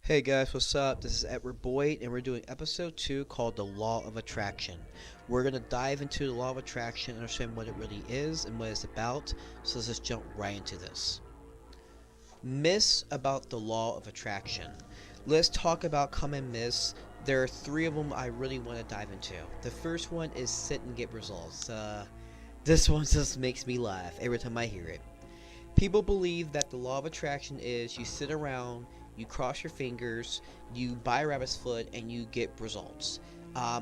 Hey guys, what's up? This is Edward Boyd, and we're doing episode 2 called The Law of Attraction. We're going to dive into the Law of Attraction, understand what it really is and what it's about, so let's just jump right into this. Myths about the Law of Attraction. Let's talk about common myths. There are three of them I really want to dive into. The first one is sit and get results. This one just makes me laugh every time I hear it. People believe that the law of attraction is you sit around, you cross your fingers, you buy a rabbit's foot, and you get results. How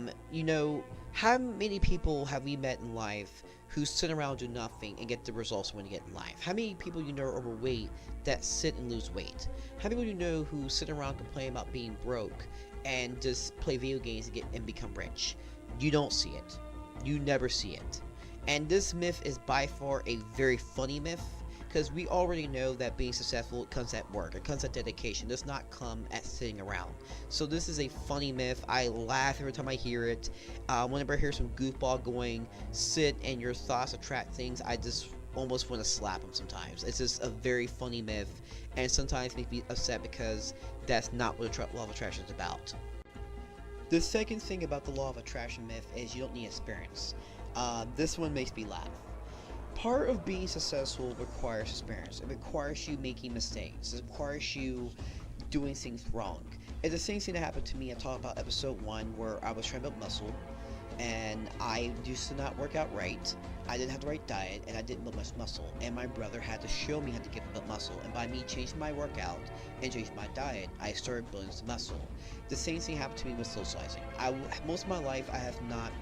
many people have we met in life who sit around, do nothing, and get the results when you get in life? How many people you know are overweight that sit and lose weight? How many people you know who sit around complain about being broke and just play video games and become rich? You don't see it. You never see it. And this myth is by far a very funny myth, because we already know that being successful comes at work, it comes at dedication, it does not come at sitting around. So this is a funny myth. I laugh every time I hear it. Whenever I hear some goofball going, sit and your thoughts attract things, I just almost want to slap them sometimes. It's just a very funny myth, and sometimes makes me upset because that's not what the law of attraction is about. The second thing about the law of attraction myth is you don't need experience. This one makes me laugh. Part of being successful requires experience. It requires you making mistakes. It requires you doing things wrong. It's the same thing that happened to me. I talked about episode 1 where I was trying to build muscle and I used to not work out right. I didn't have the right diet and I didn't build much muscle. And my brother had to show me how to build muscle. And by me changing my workout and changing my diet, I started building some muscle. The same thing happened to me with socializing. Most of my life I have not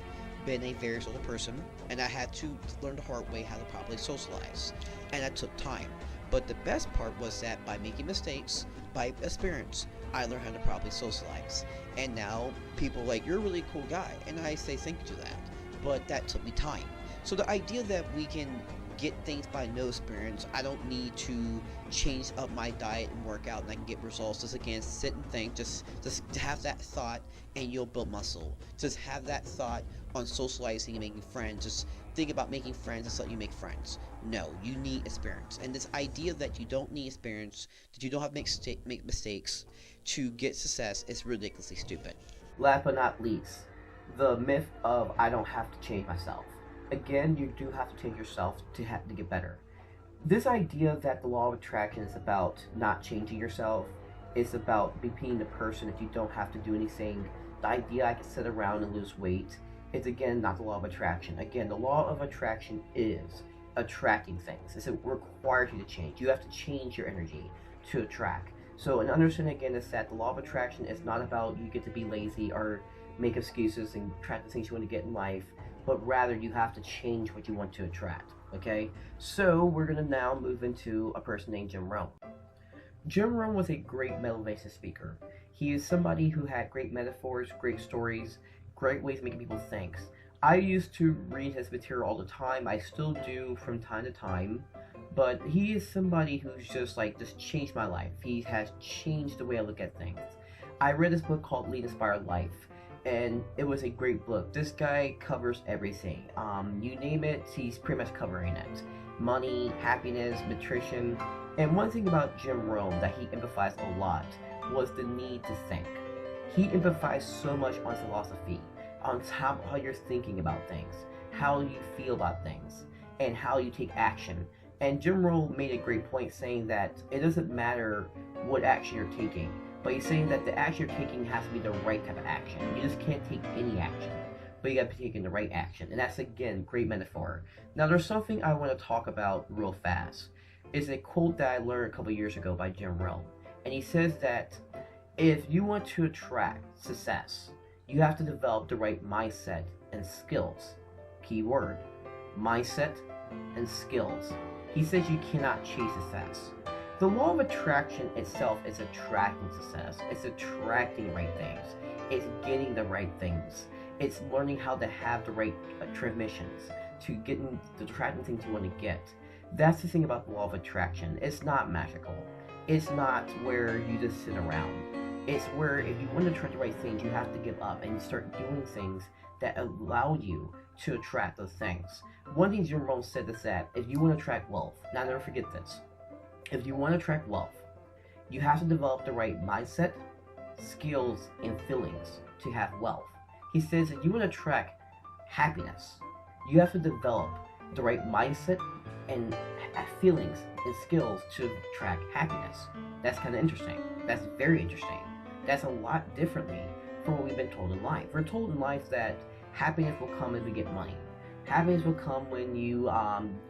been a very social person, and I had to learn the hard way how to properly socialize, and that took time. But the best part was that by making mistakes, by experience, I learned how to properly socialize. And now people are like, you're a really cool guy, and I say thank you to that. But that took me time. So the idea that we can get things by no experience, I don't need to change up my diet and work out and I can get results. Just again, sit and think, just have that thought and you'll build muscle. Just have that thought on socializing and making friends. Just think about making friends and so you make friends. No, you need experience. And this idea that you don't need experience, that you don't have to make mistakes to get success is ridiculously stupid. Last but not least, the myth of I don't have to change myself. Again, you do have to change yourself to get better. This idea that the law of attraction is about not changing yourself, is about being the person that you don't have to do anything. The idea I can sit around and lose weight is again not the law of attraction. Again, the law of attraction is attracting things. It requires you to change. You have to change your energy to attract. So an understanding again is that the law of attraction is not about you get to be lazy or make excuses and attract the things you want to get in life, but rather you have to change what you want to attract, okay? So we're gonna now move into a person named Jim Rohn. Jim Rohn was a great motivational speaker. He is somebody who had great metaphors, great stories, great ways of making people think. I used to read his material all the time. I still do from time to time, but he is somebody who's just changed my life. He has changed the way I look at things. I read this book called Lead Inspired Life, and it was a great book. This guy covers everything. You name it, he's pretty much covering it. Money, happiness, nutrition. And one thing about Jim Rohn that he emphasized a lot was the need to think. He emphasized so much on philosophy, on how you're thinking about things, how you feel about things, and how you take action. And Jim Rohn made a great point saying that it doesn't matter what action you're taking, but he's saying that the action you're taking has to be the right type of action. You just can't take any action, but you gotta be taking the right action. And that's, again, great metaphor. Now, there's something I want to talk about real fast. It's a quote that I learned a couple years ago by Jim Rohn. And he says that if you want to attract success, you have to develop the right mindset and skills. Key word, mindset and skills. He says you cannot chase success. The law of attraction itself is attracting success. It's attracting the right things. It's getting the right things. It's learning how to have the right transmissions to getting the attracting things you want to get. That's the thing about the law of attraction. It's not magical. It's not where you just sit around. It's where if you want to attract the right things, you have to give up and you start doing things that allow you to attract those things. One thing Jim Rohn said is that if you want to attract wealth, now never forget this, if you want to attract wealth, you have to develop the right mindset skills, and feelings to have wealth. He says that you want to attract happiness, you have to develop the right mindset and feelings and skills to attract happiness. That's kind of interesting. That's very interesting. That's a lot differently from what we've been told in life. We're told in life that happiness will come if you get money. Happiness will come when you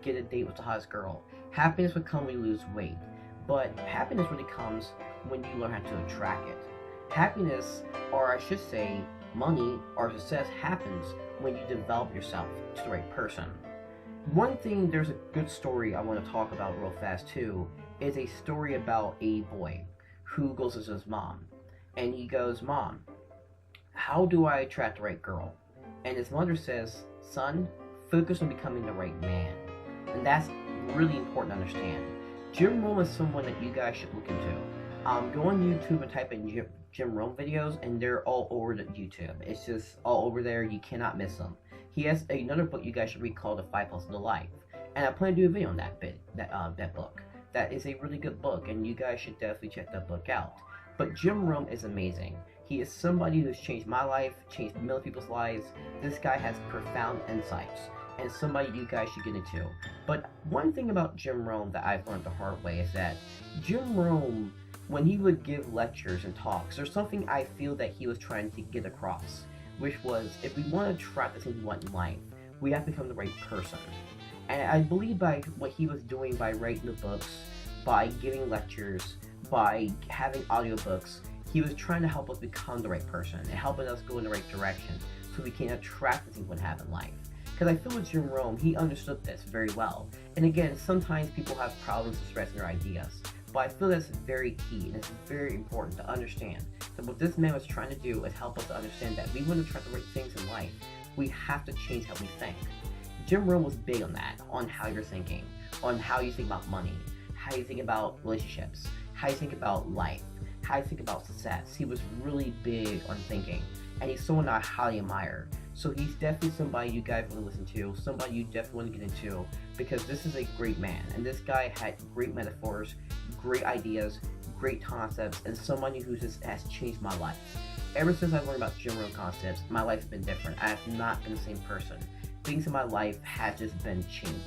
get a date with the hottest girl. Happiness will come when you lose weight. But happiness really comes when you learn how to attract it. Happiness, or I should say, money or success happens when you develop yourself to the right person. One thing, there's a good story I want to talk about real fast too, is a story about a boy who goes to his mom. And he goes, "Mom, how do I attract the right girl?" And his mother says, "Son, focus on becoming the right man." And that's really important to understand. Jim Rohn is someone that you guys should look into. Go on YouTube and type in Jim Rohn videos, and they're all over the YouTube. It's just all over there. You cannot miss them. He has another book you guys should read called The 5 Hustles of Life, and I plan to do a video on that book. That is a really good book, and you guys should definitely check that book out. But Jim Rohn is amazing. He is somebody who's changed my life, changed millions of people's lives. This guy has profound insights, and somebody you guys should get into. But one thing about Jim Rohn that I've learned the hard way is that Jim Rohn, when he would give lectures and talks, there's something I feel that he was trying to get across, which was, if we want to attract the things we want in life, we have to become the right person. And I believe by what he was doing, by writing the books, by giving lectures, by having audiobooks, he was trying to help us become the right person and helping us go in the right direction so we can attract the things we have in life. Because I feel with Jim Rohn, he understood this very well. And again, sometimes people have problems expressing their ideas. But I feel that's very key, and it's very important to understand that what this man was trying to do is help us to understand that we want to attract the right things in life. We have to change how we think. Jim Rohn was big on that, on how you're thinking, on how you think about money, how you think about relationships, how you think about life, how you think about success. He was really big on thinking, and he's someone I highly admire. So he's definitely somebody you guys want to listen to, somebody you definitely want to get into, because this is a great man, and this guy had great metaphors, great ideas, great concepts, and somebody who just has changed my life. Ever since I learned about Rohn Concepts, my life's been different. I have not been the same person. Things in my life have just been changed.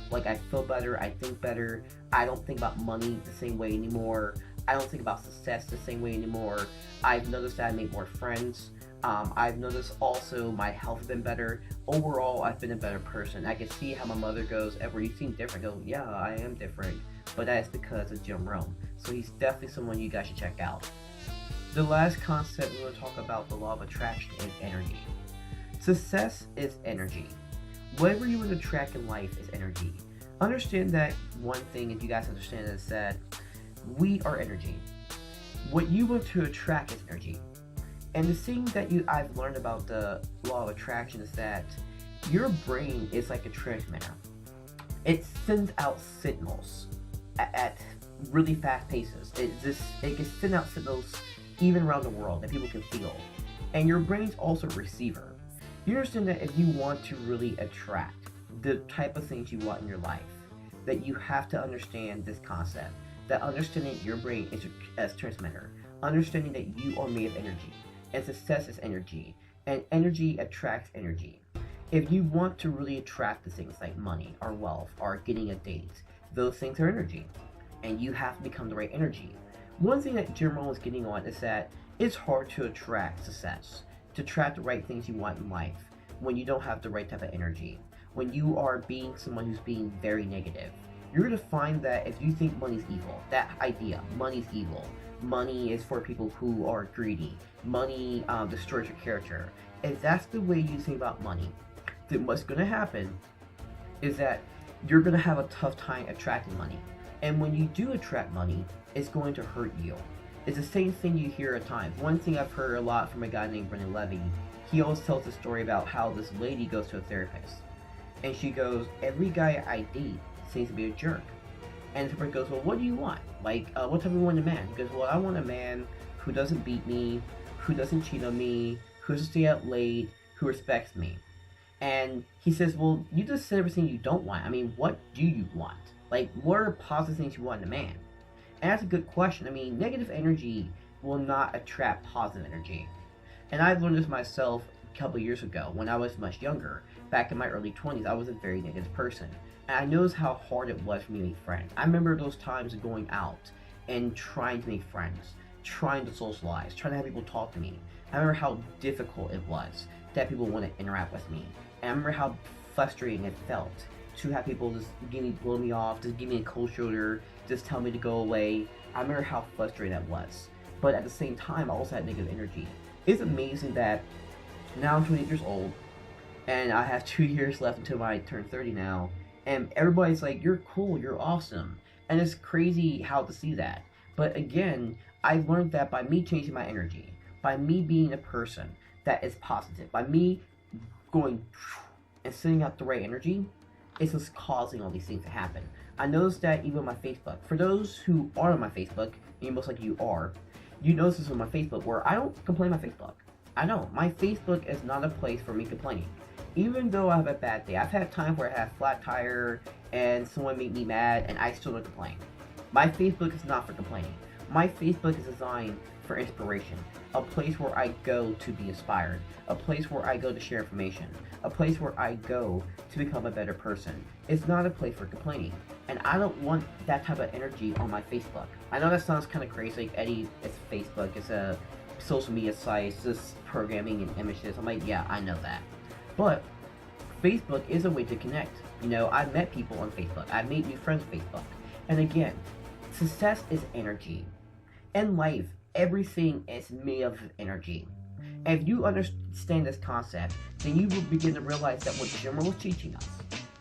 Like, I feel better, I think better, I don't think about money the same way anymore, I don't think about success the same way anymore. I've noticed that I make more friends. I've noticed also my health has been better. Overall, I've been a better person. I can see how my mother goes, "Edward, you seem different." I go, "Yeah, I am different." But that's because of Jim Rohn. So he's definitely someone you guys should check out. The last concept we're going to talk about, the law of attraction, is energy. Success is energy. Whatever you want to attract in life is energy. Understand that one thing, if you guys understand, is that we are energy. What you want to attract is energy. And the thing that I've learned about the law of attraction is that your brain is like a transmitter. It sends out signals at really fast paces. It can send out signals even around the world that people can feel. And your brain's also a receiver. You understand that if you want to really attract the type of things you want in your life, that you have to understand this concept. That understanding your brain is as a transmitter. Understanding that you are made of energy. And success is energy. And energy attracts energy. If you want to really attract the things like money or wealth or getting a date, those things are energy. And you have to become the right energy. One thing that Jim Rohn was getting on is that it's hard to attract success, to attract the right things you want in life when you don't have the right type of energy. When you are being someone who's being very negative, you're going to find that if you think money's evil, that idea, money's evil, money is for people who are greedy, money destroys your character, if that's the way you think about money, then what's going to happen is that you're going to have a tough time attracting money. And when you do attract money, it's going to hurt you. It's the same thing you hear at times. One thing I've heard a lot from a guy named Brendan Levy, he always tells a story about how this lady goes to a therapist. And she goes, "Every guy I date seems to be a jerk." And the therapist goes, "Well, what do you want? Like, what type of want a man?" He goes, "Well, I want a man who doesn't beat me, who doesn't cheat on me, who doesn't stay out late, who respects me." And he says, "Well, you just said everything you don't want. I mean, what do you want? Like, what are positive things you want in a man?" And that's a good question. I mean, negative energy will not attract positive energy. And I learned this myself a couple years ago when I was much younger. Back in my early 20s, I was a very negative person. And I noticed how hard it was for me to make friends. I remember those times going out and trying to make friends, trying to socialize, trying to have people talk to me. I remember how difficult it was that people want to interact with me. And I remember how frustrating it felt to have people just blow me off, just give me a cold shoulder, just tell me to go away. I remember how frustrating that was. But at the same time, I also had negative energy. It's amazing that now I'm 28 years old, and I have 2 years left until I turn 30 now, and everybody's like, you're cool, you're awesome. And it's crazy how to see that. But again, I've learned that by me changing my energy, by me being a person that is positive, by me going and sending out the right energy, it's just causing all these things to happen. I noticed that even on my Facebook. For those who are on my Facebook, and most likely you are, you notice this on my Facebook where I don't complain on my Facebook. I don't. My Facebook is not a place for me complaining. Even though I have a bad day, I've had times where I have a flat tire and someone made me mad and I still don't complain. My Facebook is not for complaining. My Facebook is designed for inspiration, a place where I go to be inspired, a place where I go to share information, a place where I go to become a better person. It's not a place for complaining, and I don't want that type of energy on my Facebook. I know that sounds kind of crazy, like Eddie, it's Facebook, it's a social media site, it's just programming and images. I'm like, yeah, I know that. But Facebook is a way to connect. You know, I've met people on Facebook, I've made new friends on Facebook. And again, success is energy. In life, everything is made of energy. And if you understand this concept, then you will begin to realize that what Jimmer was teaching us,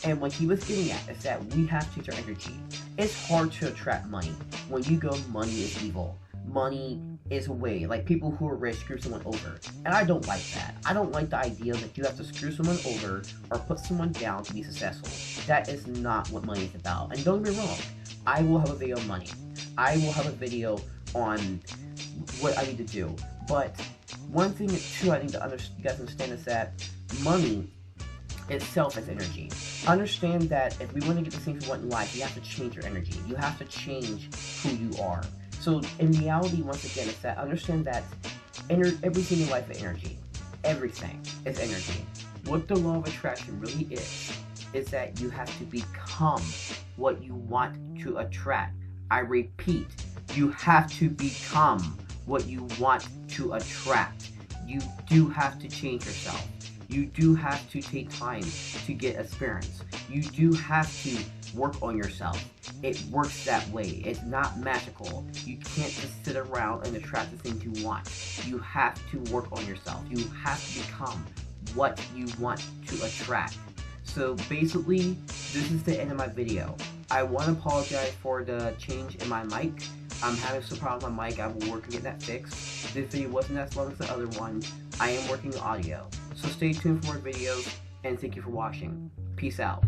and what he was getting at, is that we have to use our energy. It's hard to attract money. When you go, money is evil. Money is a way, like people who are rich screw someone over. And I don't like that. I don't like the idea that you have to screw someone over or put someone down to be successful. That is not what money is about. And don't get me wrong, I will have a video on money. I will have a video on what I need to do. But one thing too I need to you guys understand is that money itself is energy. Understand that if we want to get the things we want in life, you have to change your energy. You have to change who you are. So in reality, once again, it's that understand that everything in life is energy. Everything is energy. What the law of attraction really is that you have to become what you want to attract. I repeat, you have to become what you want to attract. You do have to change yourself. You do have to take time to get experience. You do have to work on yourself. It works that way. It's not magical. You can't just sit around and attract the things you want. You have to work on yourself. You have to become what you want to attract. So basically, this is the end of my video. I want to apologize for the change in my mic. I'm having some problems with my mic. I will work to get that fixed. This video wasn't as long as the other one. I am working on audio. So stay tuned for more videos, and thank you for watching. Peace out.